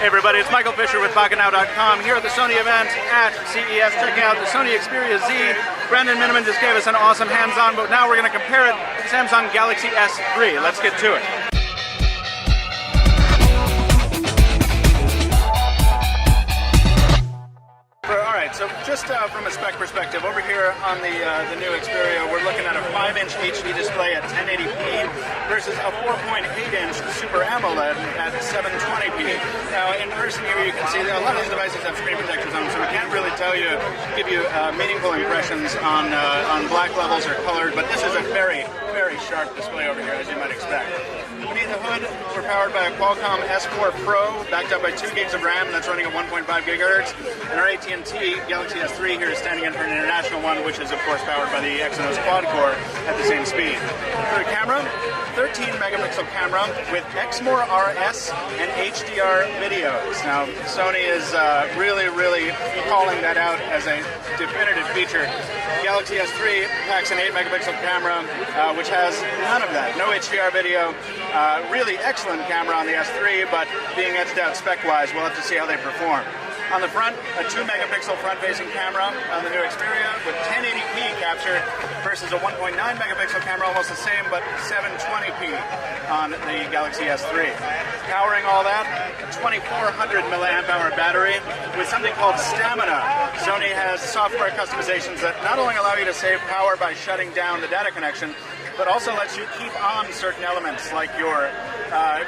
Hey everybody, it's Michael Fisher with PocketNow.com here at the Sony event at CES, checking out the Sony Xperia Z. Brandon Miniman just gave us an awesome hands-on, but now we're going to compare it to the Samsung Galaxy S3. Let's get to it. So just from a spec perspective, over here on the new Xperia, we're looking at a 5-inch HD display at 1080p versus a 4.8-inch Super AMOLED at 720p. Now, in person here, you can see that a lot of these devices have screen protectors on them, so we can't really give you meaningful impressions on black levels or colored, but this is a very, very sharp display over here, as you might expect. Beneath the hood, we're powered by a Qualcomm S4 Pro, backed up by 2 gigs of RAM, and that's running at 1.5 gigahertz. And our AT&T Galaxy S3 here is standing in for an international one, which is, of course, powered by the Exynos quad-core at the same speed. For the camera, 13-megapixel camera with Exmor RS and HDR videos. Now, Sony is really calling that out as a definitive feature. Galaxy S3 packs an 8-megapixel camera, which has none of that. No HDR video. Really excellent camera on the S3, but being edged out spec-wise, we'll have to see how they perform. On the front, a 2-megapixel front-facing camera on the new Xperia with 1080p capture versus a 1.9-megapixel camera, almost the same, but 720p on the Galaxy S3. Powering all that, a 2400 milliamp hour battery with something called Stamina. Sony has software customizations that not only allow you to save power by shutting down the data connection, but also lets you keep on certain elements like your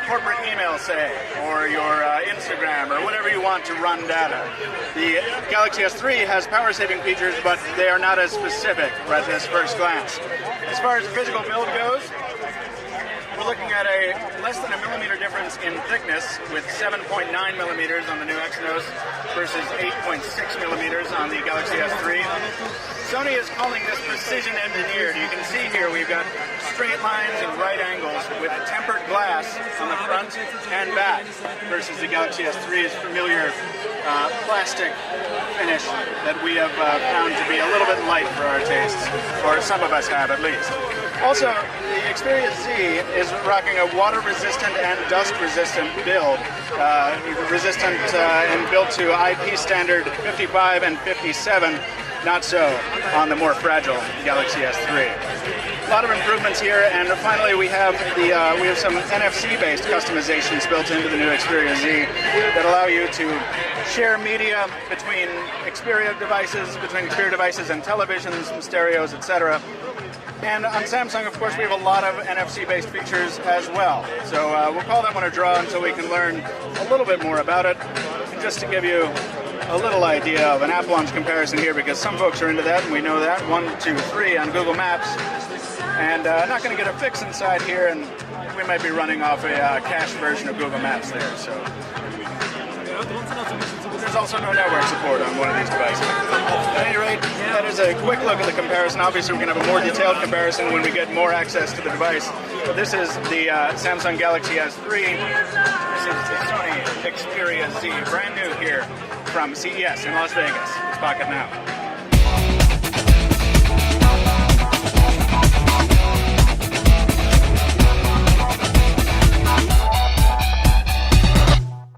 corporate email, say, or your Instagram, or whatever you want to run data. The Galaxy S3 has power-saving features, but they are not as specific at this first glance. As far as the physical build goes, we're looking at a less than a millimeter difference in thickness with 7.9 millimeters on the new Exynos versus 8.6 millimeters on the Galaxy S3. Sony is calling this precision engineered. You can see here we've got straight lines and right angles with tempered glass on the front and back versus the Galaxy S3's familiar plastic finish that we have found to be a little bit light for our tastes, or some of us have at least. Also, the Xperia Z is rocking a water-resistant and dust-resistant build, resistant and built to IP standard 55 and 57, not so on the more fragile Galaxy S3. A lot of improvements here, and finally we have some NFC-based customizations built into the new Xperia Z that allow you to share media between Xperia devices and televisions, stereos, etc. And on Samsung, of course, we have a lot of NFC-based features as well. So we'll call that one a draw until we can learn a little bit more about it. And just to give you a little idea of an app launch comparison here, because some folks are into that, and we know that. 1, 2, 3 on Google Maps. And not going to get a fix inside here, and we might be running off a cached version of Google Maps there. So there's also no network support on one of these devices. At any rate, that is a quick look at the comparison. Obviously, we're going to have a more detailed comparison when we get more access to the device. But this is the Samsung Galaxy S3. This is the Sony Xperia Z, brand new here from CES in Las Vegas. It's Pocket Now.